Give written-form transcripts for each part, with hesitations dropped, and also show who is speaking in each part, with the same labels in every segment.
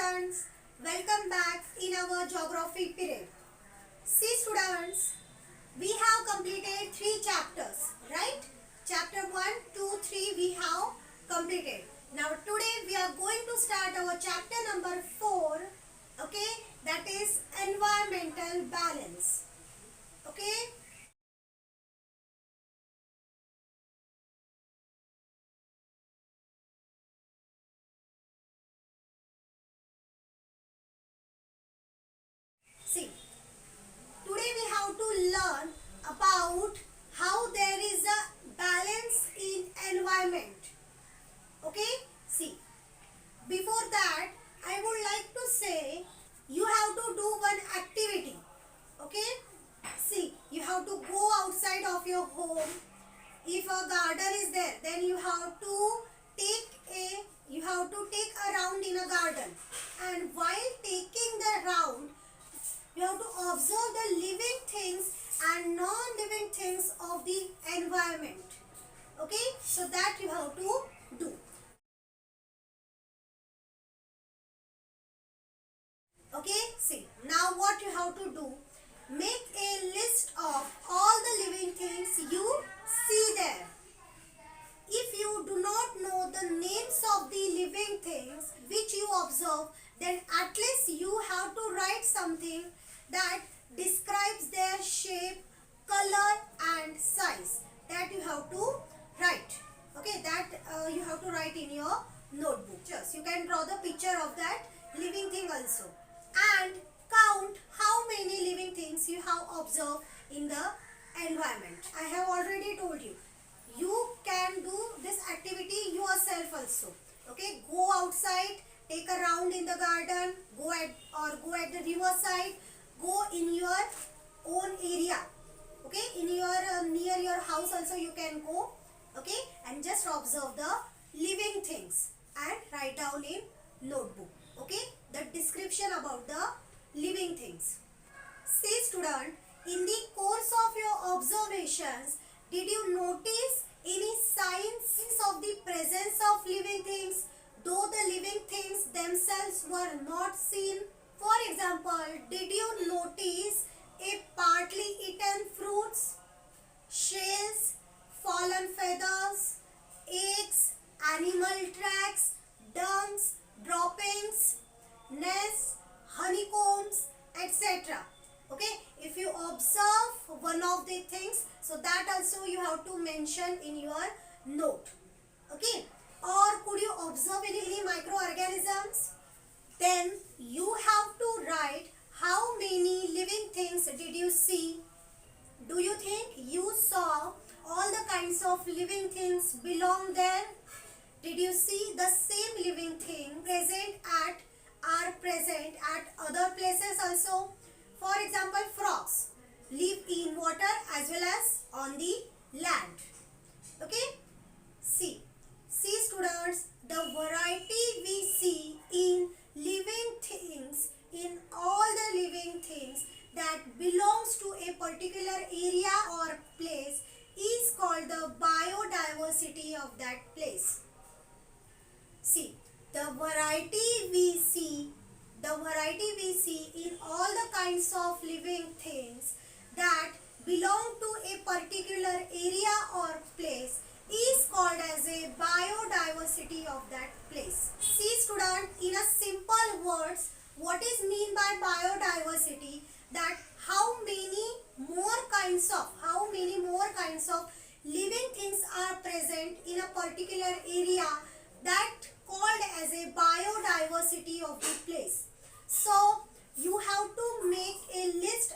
Speaker 1: students, welcome back in our geography period. See students, we have completed 3 chapters, right? Chapter 1, 2, 3 we have completed. Now today we are going to start our chapter number 4, okay? That is environmental balance, okay? See, today we have to learn about how there is a balance in environment. Okay? See, before that I would like to say you have to do one activity. Okay? See, you have to go outside of your home. If a garden is there, then you have to take a round in a garden, and while taking the round you have to observe the living things and non-living things of the environment. Okay, so that you have to do. Okay, see, now what you have to do, make a list of all the living things you see there. If you do not know the names of the living things which you observe, then at least you have to write something that describes their shape, color and size. That you have to write. Okay, that you have to write in your notebook. Just you can draw the picture of that living thing also. And count how many living things you have observed in the environment. I have already told you. You can do this activity yourself also. Okay, go outside, take a round in the garden, go at the river side, go in your own area. Okay, in your near your house also you can go. Okay, and just observe the living things and write down in notebook. Okay, the description about the living things. See student, in the course of your observations, did you notice any signs of the presence of living things, though the living things themselves were not seen? For example, did you notice a partly eaten fruits, shells, fallen feathers, eggs, animal tracks, dungs, droppings, nests, honeycombs, etc. Okay, if you observe one of the things, so that also you have to mention in your note. Okay, or could you observe any microorganisms? Then you have to write how many living things did you see. Do you think you saw all the kinds of living things belong there? Did you see the same living thing are present at other places also? For example, frogs live in water as well as on the land. Okay? See students, the variety we see in living things, in all the living things that belongs to a particular area or place is called the biodiversity of that place. See, the variety we see in all the kinds of living things that belong to a particular area or place is called as a biodiversity of that place. See student, in a simple words, what is mean by biodiversity? That how many more kinds of living things are present in a particular area, that called as a biodiversity of the place. So you have to make a list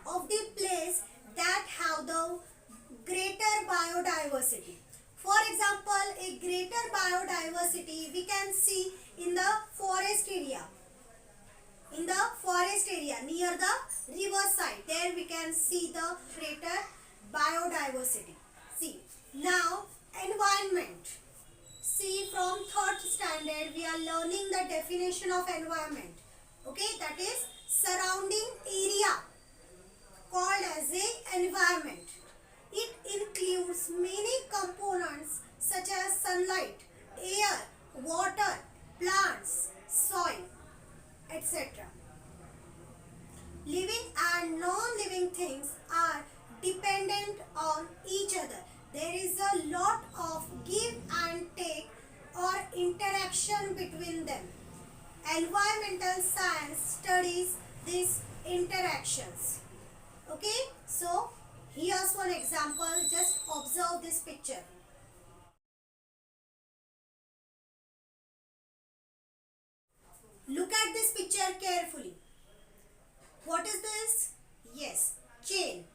Speaker 1: of the place that have the greater biodiversity. For example, a greater biodiversity we can see in the forest area. Near the river side, there we can see the greater biodiversity. See, now environment. See, from 3rd standard we are learning the definition of environment. Okay, that is surrounding area called as a environment. It includes many components such as sunlight, air, water, plants, etc. Living and non-living things are dependent on each other. There is a lot of give and take or interaction between them. Environmental science studies these interactions. Okay, so here's one example. Just observe this picture. Look at this picture carefully. What is this? Yes, chain.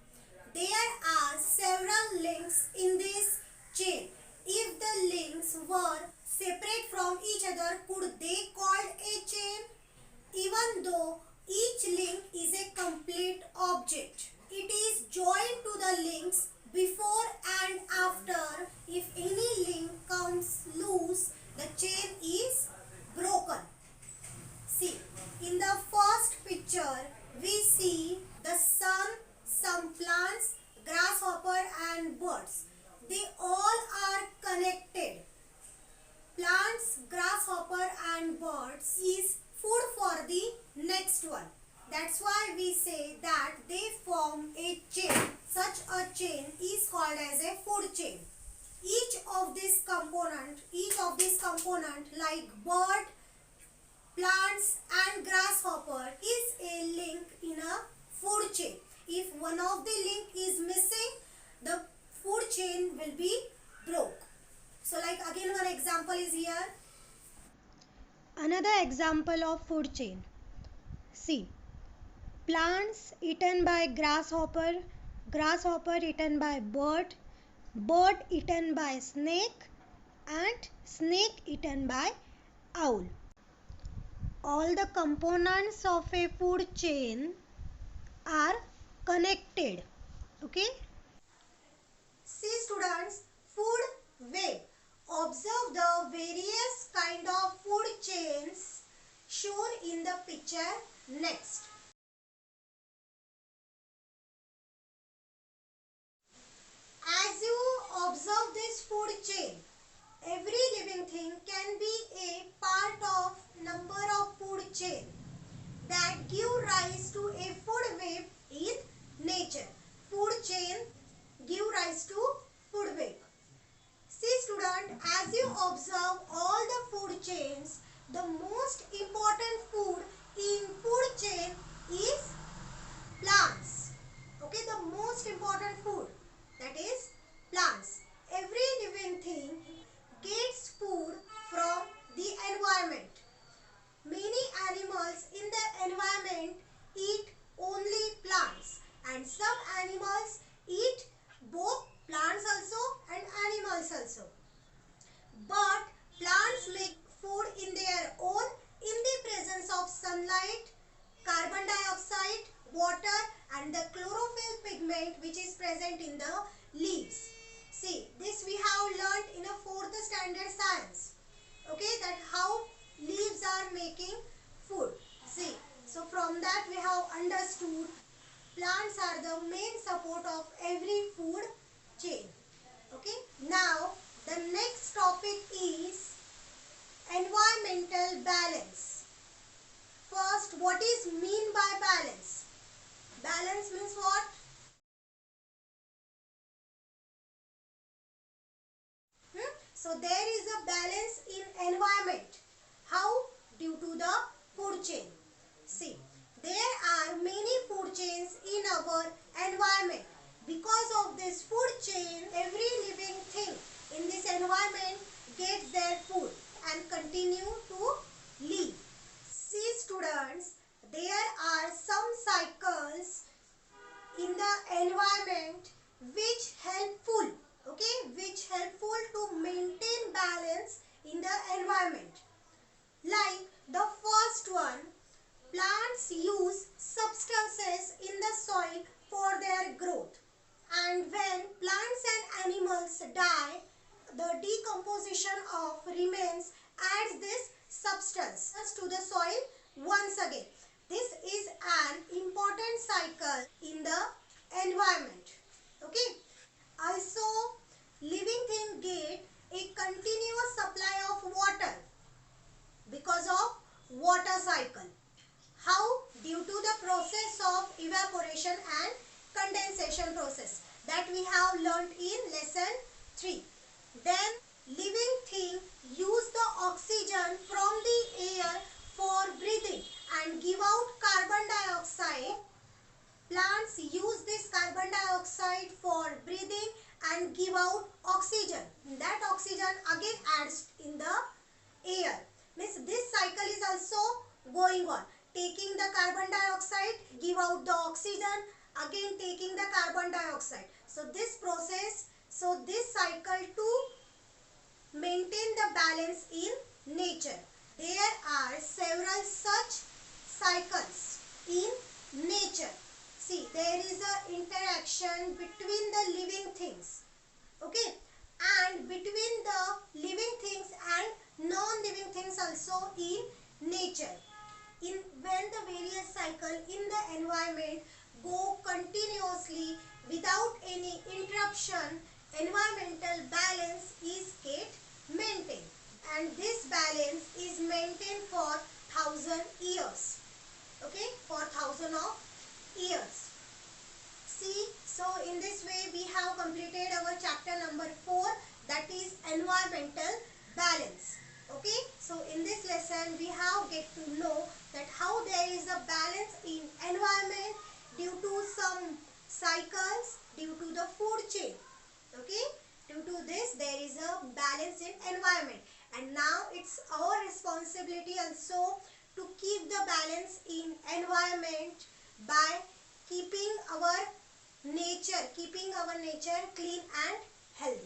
Speaker 1: There are several links in this chain. If the links were separate from each other, could they called a chain? Even though each link is a complete object, it is joined to the links before and after. If any link comes loose, the chain is broken. See, in the first picture, we see the sun, some plants, grasshopper and birds. They all are connected. Plants, grasshopper and birds is food for the next one. That's why we say that they form a chain. Such a chain is called as a food chain. Each of these component like bird, plants and grasshopper is a link in a food chain. If one of the link is missing, the food chain will be broke. So like again one example is here. Another example of food chain. See, plants eaten by grasshopper, grasshopper eaten by bird, bird eaten by snake and snake eaten by owl. All the components of a food chain are connected. Okay? See students, food web. Observe the various kind of food chains shown in the picture next. As you observe this food chain, every living thing can be a part of number of food chain that give rise to a food web in nature. Food chain give rise to food web. See student, as you observe all the food chains, the most important food in food chain is plants. Okay, the most important food, that is plants. Every living thing gets food from the environment. Many animals in the environment eat only plants, and some animals eat both plants also and animals also. But plants make food in their own in the presence of sunlight, carbon dioxide, water and the chlorophyll pigment which is present in the leaves. See, this we have learnt in a 4th standard science. Okay, that how leaves are making food. See, so from that we have understood plants are the main support of every food chain. Okay, now the next topic is environmental balance. First, what is mean by balance? Balance means what? So there is a balance in environment. How? Due to the food chain. See, there are many food chains in our environment. Because of this food chain, every living thing in this environment gets their food and continue to live. See students, there are some cycles in the environment which helpful, okay, which helpful to maintain balance in the environment. Like the first one, plants use substances in the soil for their growth, and when plants and animals die, the decomposition of remains adds this substance to the soil once again. This is an important cycle in the environment. Okay. Also, living thing get a continuous supply of water because of water cycle. evaporation and condensation process that we have learnt in lesson 3. Then living thing use the oxygen from the air for breathing and give out carbon dioxide. Plants use this carbon dioxide for breathing and give out oxygen. That oxygen again adds in the air. Means this cycle is also going on. Taking the carbon dioxide, give out the oxygen, again taking the carbon dioxide. So this process, so this cycle to maintain the balance in nature. There are several such cycles in nature. See, there is an interaction between the living things. Okay, and between the living things and non-living things also in nature. When the various cycle in the environment go continuously without any interruption, environmental balance is get maintained, and this balance is maintained for 1,000 years. Okay, for 1,000 of years. See, so in this way we have completed our chapter number 4, that is environmental balance. Okay, so in this lesson we have get to know that how there is a balance in environment due to some cycles, due to the food chain. Okay, due to this there is a balance in environment, and now it's our responsibility also to keep the balance in environment by keeping our nature clean and healthy.